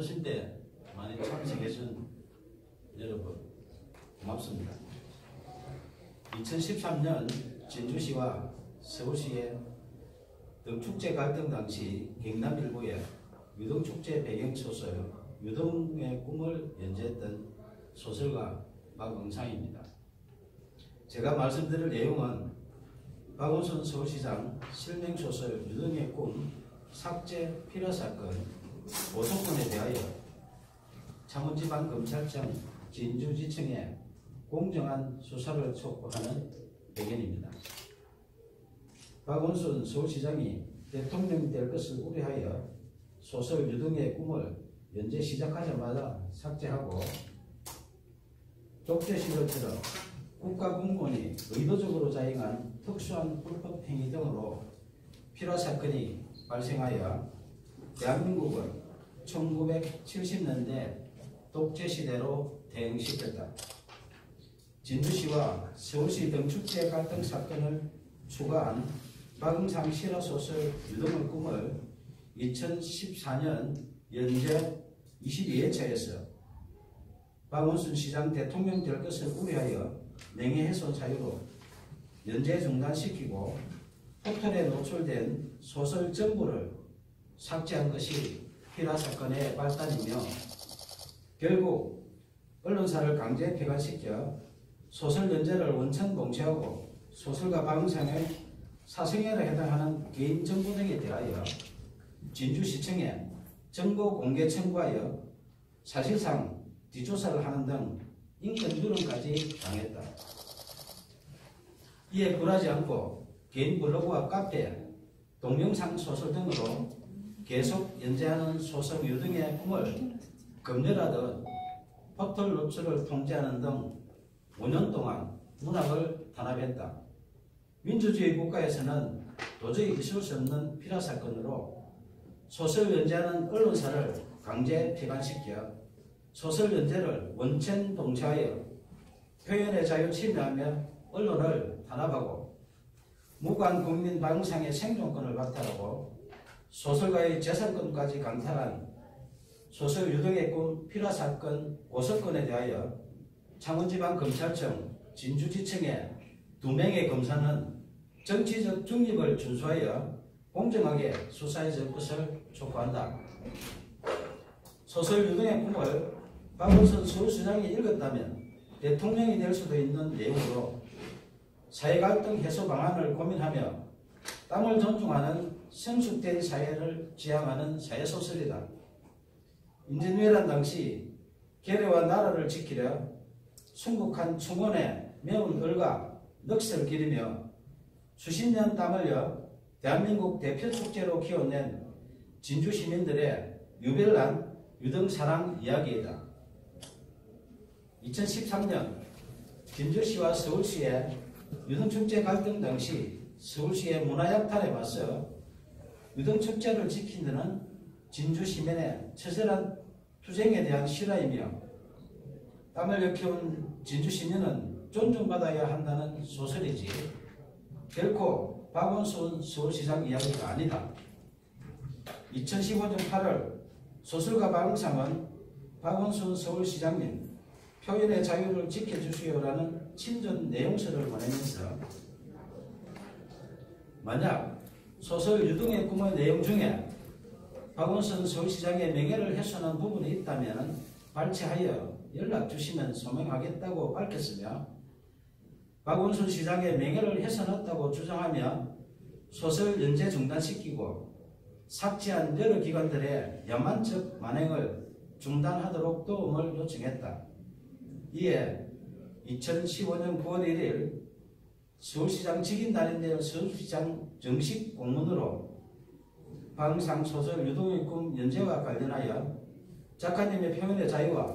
어르신들 많이 참석해준 여러분 고맙습니다. 2013년 진주시와 서울시의 등축제 갈등 당시 경남일보의 유등축제 배경소설 유등의 꿈을 연재했던 소설가 박응상입니다. 제가 말씀드릴 내용은 박원순 서울시장 실명소설 유등의 꿈 삭제 필요사건 고소건에 대하여 창원지방검찰청 진주지청에 공정한 수사를 촉구하는 배경입니다. 박원순 서울시장이 대통령이 될 것을 우려하여 소설 유등의 꿈을 연재 시작하자마자 삭제하고 독재시절처럼 국가공무원이 의도적으로 자행한 특수한 불법 행위 등으로 필요사건이 발생하여 대한민국은 1970년대 독재시대로 대응시켰다. 진주시와 서울시 등축제 갈등 사건을 추가한 박응상 실화소설 유등의 꿈을 2014년 연재 22회차에서 박원순 시장 대통령 될 것을 우려하여 명예훼손 사유로 연재 중단시키고 포털에 노출된 소설 전부를 삭제한 것이 필화사건의 발단이며 결국 언론사를 강제 폐간시켜 소설 연재를 원천 봉쇄하고 소설가 박응상의 사생활에 해당하는 개인 정보 등에 대하여 진주시청에 정보 공개 청구하여 사실상 뒷조사를 하는 등 인권 누름까지 당했다. 이에 굴하지 않고 개인 블로그와 카페, 동영상 소설 등으로 계속 연재하는 소설 유등의 꿈을 검열하듯 포털 노출을 통제하는 등 5년 동안 문학을 탄압했다. 민주주의 국가에서는 도저히 있을 수 없는 필화사건으로 소설 연재하는 언론사를 강제 폐간시켜 소설 연재를 원천 봉쇄하여 표현의 자유 침해하며 언론을 탄압하고 무관 국민 박응상의 생존권을 박탈하고 소설가의 재산권까지 강탈한 소설 유등의 꿈 필화사건 고소건에 대하여 창원지방검찰청 진주지청의 2명의 검사는 정치적 중립을 준수하여 공정하게 수사해 줄 것을 촉구한다. 소설 유등의 꿈을 박원순 서울시장이 읽었다면 대통령이 될 수도 있는 내용으로 사회갈등 해소 방안을 고민하며 땀을 존중하는 성숙된 사회를 지향하는 사회소설이다. 임진왜란 당시 계례와 나라를 지키려 순국한 충원에 매운 얼과 넋을 기리며 수십 년 땀 흘려 대한민국 대표 축제로 키워낸 진주 시민들의 유별난 유등 사랑 이야기이다. 2013년 진주시와 서울시의 유등축제 갈등 당시 서울시의 문화약탈에 맞서 유등축제를 지킨 데는 진주 시민의 처절한 투쟁에 대한 실화이며 땀을 일깨운 진주 시민은 존중받아야 한다는 소설이지 결코 박원순 서울시장 이야기가 아니다. 2015년 8월 소설가 박응상은 박원순 서울시장님 표현의 자유를 지켜주시오라는 친전 내용서를 보내면서 만약 소설 유등의 꿈의 내용 중에 박원순 서울시장의 명예를 훼손한 부분이 있다면 발췌하여 연락 주시면 소명하겠다고 밝혔으며 박원순 시장의 명예를 훼손했다고 주장하며 소설 연재 중단시키고 삭제한 여러 기관들의 야만적 만행을 중단하도록 도움을 요청했다. 이에 2015년 9월 1일 서울시장 직인날인데 서울시장 정식 공문으로 박응상 소설 유등의 꿈 연재와 관련하여 작가님의 표현의 자유와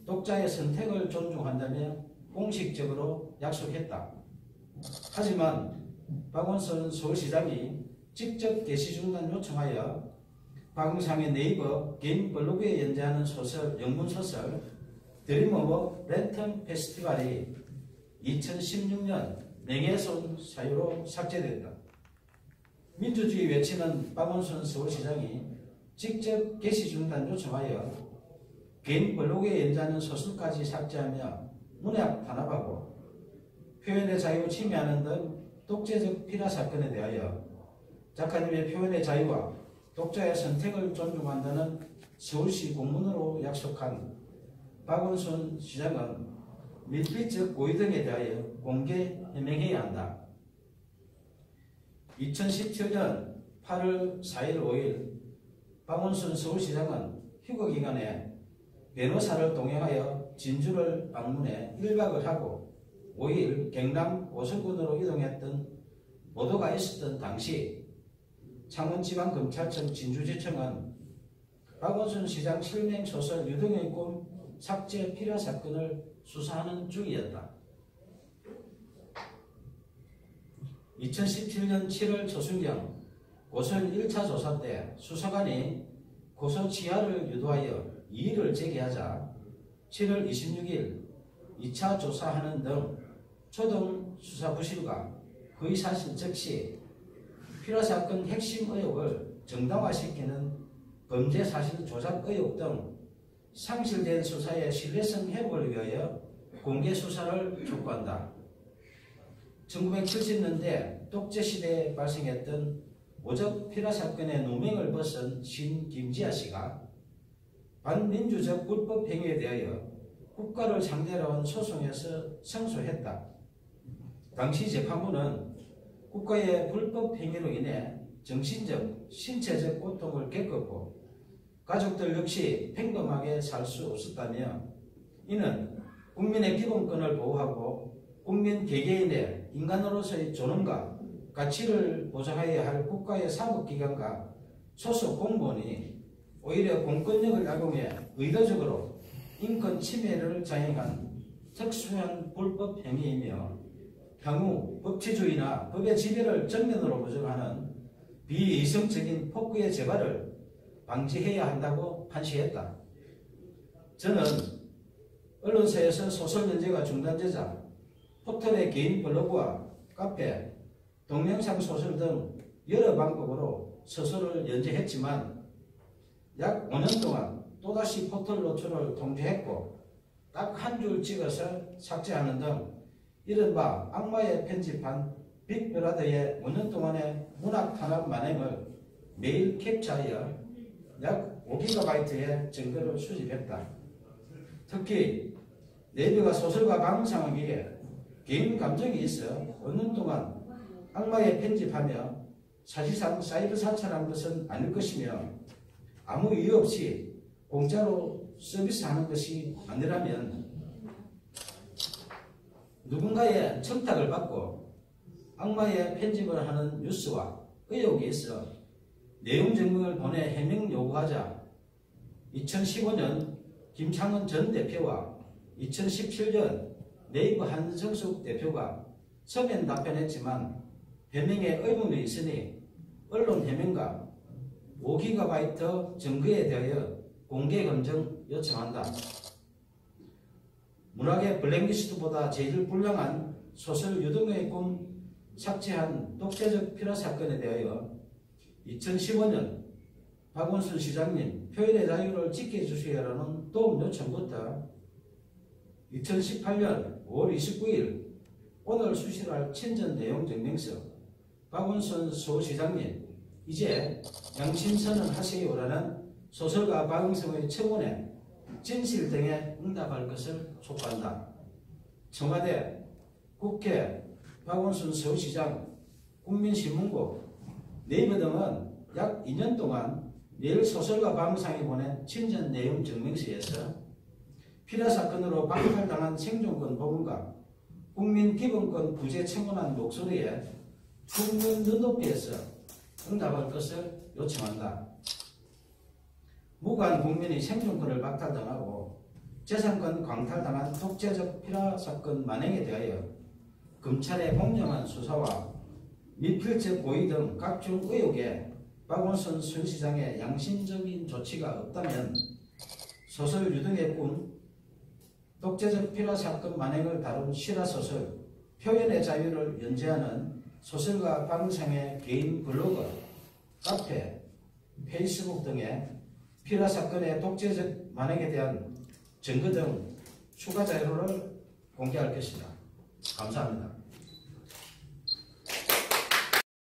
독자의 선택을 존중한다며 공식적으로 약속했다. 하지만 박원순 서울시장이 직접 게시 중단 요청하여 박응상의 네이버 개인 블로그에 연재하는 소설, 영문소설 드림 오브 랜턴 페스티벌이 2016년 명예훼손 사유로 삭제됐다. 민주주의 외치는 박원순 서울시장이 직접 게시 중단 요청하여 개인 블로그에 연재하는 소설까지 삭제하며 문학 탄압하고 표현의 자유 침해하는 등 독재적 피라 사건에 대하여 작가님의 표현의 자유와 독자의 선택을 존중한다는 서울시 공문으로 약속한 박원순 시장은 밀필적 고의 등에 대하여 공개 해명해야 한다. 2017년 8월 4일 5일 박원순 서울시장은 휴거기간에 변호사를 동행하여 진주를 방문해 1박을 하고 5일 경남 오성군으로 이동했던 보도가 있었던 당시 창원지방검찰청 진주지청은 박원순 시장 실명 소설 유등의 꿈 삭제 필요 사건을 수사하는 중이었다. 2017년 7월 초순경 고소인 1차 조사 때 수사관이 고소 취하를 유도하여 이의를 제기하자 7월 26일 2차 조사하는 등 초동 수사 부실과 거의 사실 즉시 필요 사건 핵심 의혹을 정당화시키는 범죄 사실 조작 의혹 등 상실된 수사의 신뢰성 회복을 위하여 공개 수사를 촉구한다. 1970년대 독재시대에 발생했던 오적 필요 사건의 누명을 벗은 신 김지아 씨가 반민주적 불법 행위에 대하여 국가를 상대로 한 소송에서胜소했다. 당시 재판부는 국가의 불법 행위로 인해 정신적, 신체적 고통을 겪었고 가족들 역시 평범하게 살 수 없었다며 이는 국민의 기본권을 보호하고 국민 개개인의 인간으로서의 존엄과 가치를 보장해야 할 국가의 사법기관과 소속 공무원이 오히려 공권력을 악용해 의도적으로 인권 침해를 자행한 특수한 불법 행위이며 향후 법치주의나 법의 지배를 정면으로 부정하는 비이성적인 폭구의 재발을 방지해야 한다고 판시했다. 저는 언론사에서 소설 연재가 중단되자 포털의 개인 블로그와 카페, 동영상 소설 등 여러 방법으로 소설을 연재했지만 약 5년 동안 또다시 포털 노출을 통제했고 딱 한 줄 찍어서 삭제하는 등 이른바 악마의 편집한 빅브라더의 5년 동안의 문학 탄압 만행을 매일 캡처하여 약 5GB의 증거를 수집했다. 특히 내비가 소설가 방송하기에 개인 감정이 있어 5년 동안 악마의 편집하며 사실상 사이버 사찰한 것은 아닐 것이며 아무 이유 없이 공짜로 서비스하는 것이 아니라면 누군가의 청탁을 받고 악마의 편집을 하는 뉴스와 의혹이 있어 내용 증명을 보내 해명 요구하자 2015년 김창원 전 대표와 2017년 네이버 한성숙 대표가 서면 답변했지만 해명에 의문이 있으니 언론 해명과 5GB 증거에 대하여 공개 검증 요청한다. 문학의 블랙리스트보다 제일 불량한 소설 유등의 꿈 삭제한 독재적 필요 사건에 대하여 2015년 박원순 시장님 표현의 자유를 지켜주시라는 도움 요청부터 2018년 5월 29일 오늘 수시할 친전 내용 증명서 박원순 서울시장님 이제 양심선언 하세요라는 소설가 박응성의 청원에 진실 등에 응답할 것을 촉구한다. 청와대, 국회, 박원순 서울시장, 국민신문고, 네이버 등은 약 2년 동안 매일 소설가 박응성이 보낸 친전 내용 증명서에서 필요 사건으로 박탈당한 생존권 복원과 국민 기본권 부재 청원한 목소리에 국민 눈높이에서 응답할 것을 요청한다. 무고한 국민이 생존권을 박탈당하고 재산권 광탈당한 독재적 필요 사건 만행에 대하여 검찰의 공정한 수사와 미필적 고의 등 각종 의혹에 박원순 서울시장의 양심적인 조치가 없다면 소설 유등의 꿈, 독재적 필요 사건 만행을 다룬 실화소설 표현의 자유를 연재하는 소설가 박응성의 개인 블로그, 카페, 페이스북 등의 피라 사건의 독재적 만행에 대한 증거 등 추가 자료를 공개할 것이다. 감사합니다.